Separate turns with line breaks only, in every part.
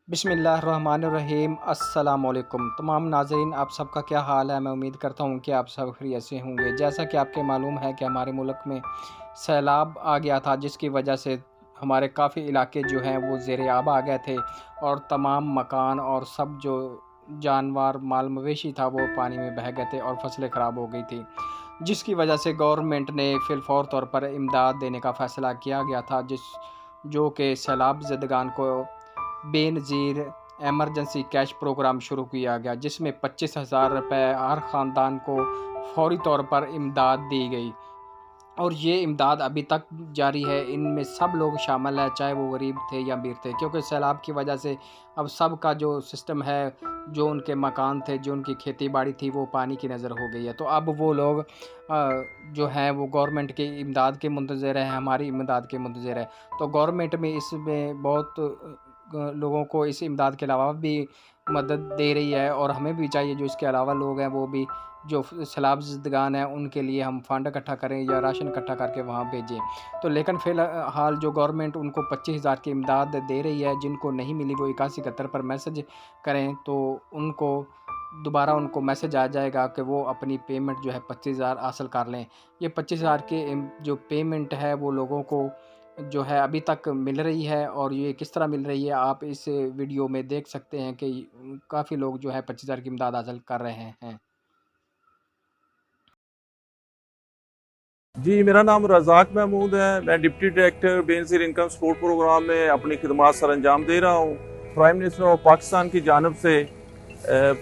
बिस्मिल्लाहिर्रहमानिर्रहीम। अस्सलामुअलैकुम तमाम नाज़रीन, आप सबका क्या हाल है। मैं उम्मीद करता हूँ कि आप सब खैरियत से होंगे। जैसा कि आपके मालूम है कि हमारे मुल्क में सैलाब आ गया था, जिसकी वजह से हमारे काफ़ी इलाके जो हैं वो ज़ेरे आब आ गए थे और तमाम मकान और सब जो जानवर माल मवेशी था वो पानी में बह गए थे और फसलें ख़राब हो गई थी, जिसकी वजह से गवर्नमेंट ने फ़िलफ़ौर तौर पर इमदाद देने का फ़ैसला किया गया था, जो कि सैलाब ज़दगान को बेनज़ीर एमरजेंसी कैश प्रोग्राम शुरू किया गया, जिसमें 25,000 रुपये हर ख़ानदान को फ़ौरी तौर पर इमदाद दी गई और ये इमदाद अभी तक जारी है। इनमें सब लोग शामिल हैं, चाहे वो गरीब थे या अमीर थे, क्योंकि सैलाब की वजह से अब सब का जो सिस्टम है, जो उनके मकान थे, जो उनकी खेती बाड़ी थी, वो पानी की नज़र हो गई है। तो अब वो लोग जो हैं वो गवर्नमेंट की इमदाद के मुंतज़िर हैं, हमारी इमदाद के मुंतज़िर है। तो गवर्नमेंट में इसमें बहुत लोगों को इस इमदाद के अलावा भी मदद दे रही है और हमें भी चाहिए जो इसके अलावा लोग हैं वो भी जो सैलाब ज़दगान हैं उनके लिए हम फ़ंड इकट्ठा करें या राशन इकट्ठा करके वहाँ भेजें। तो लेकिन फ़िलहाल जो गवर्नमेंट उनको 25,000 की इमदाद दे रही है, जिनको नहीं मिली वो 8171 पर मैसेज करें तो उनको दोबारा उनको मैसेज आ जाएगा कि वो अपनी पेमेंट जो है 25,000 हासिल कर लें। ये 25,000 की जो पेमेंट है वो लोगों को जो है अभी तक मिल रही है और ये किस तरह मिल रही है आप इस वीडियो में देख सकते हैं कि काफ़ी लोग जो है 25,000 की इमदाद हासिल कर रहे हैं।
जी, मेरा नाम रज़ाक महमूद है। मैं deputy director Benazir income support programme में अपनी खिदमात सर अंजाम दे रहा हूँ। प्राइम मिनिस्टर ऑफ पाकिस्तान की जानब से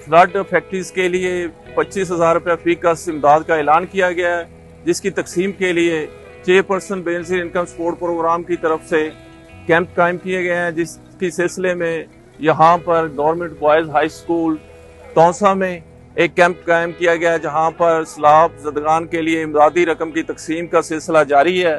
फ्लड फैक्ट्रीज़ के लिए 25,000 रुपये फ़ी कस इमदाद का ऐलान किया गया है, जिसकी तकसीम के लिए chairperson Benazir income support programme की तरफ से कैंप कायम किए गए हैं, जिसके सिलसिले में यहाँ पर government boys high school Taunsa में एक कैंप कायम किया गया है, जहां पर सैलाब ज़दगान के लिए इमदादी रकम की तकसीम का सिलसिला जारी है।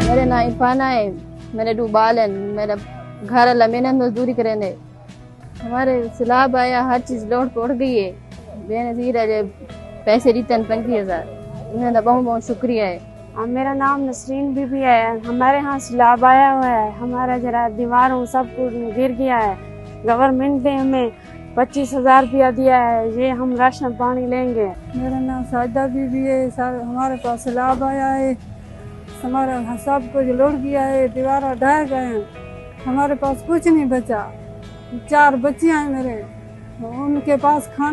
मेरे ना इरफाना है, मेरे दो बाल हैं, मेरा घर अल्लाह मेहनत मजदूरी करेंगे। हमारे सैलाब आया, हर चीज़ लौट पड़ गई है। बेनज़ीर है पैसे रिटर्न 25,000 उन्हें बहुत बहुत शुक्रिया है।
मेरा नाम नसरीन बीबी है। हमारे यहाँ सैलाब आया हुआ है, हमारा जरा दीवारों सब कुछ गिर गया है। गवर्नमेंट ने हमें 25,000 रुपया दिया है, ये हम राशन पानी लेंगे।
मेरा नाम साजिदा बीबी है। सर हमारे पास सैलाब आया है, हमारा सब कुछ लुट गया है, दीवार ढह गए हैं, हमारे पास कुछ नहीं बचा। 4 बच्चियां हैं मेरे, उनके पास खाना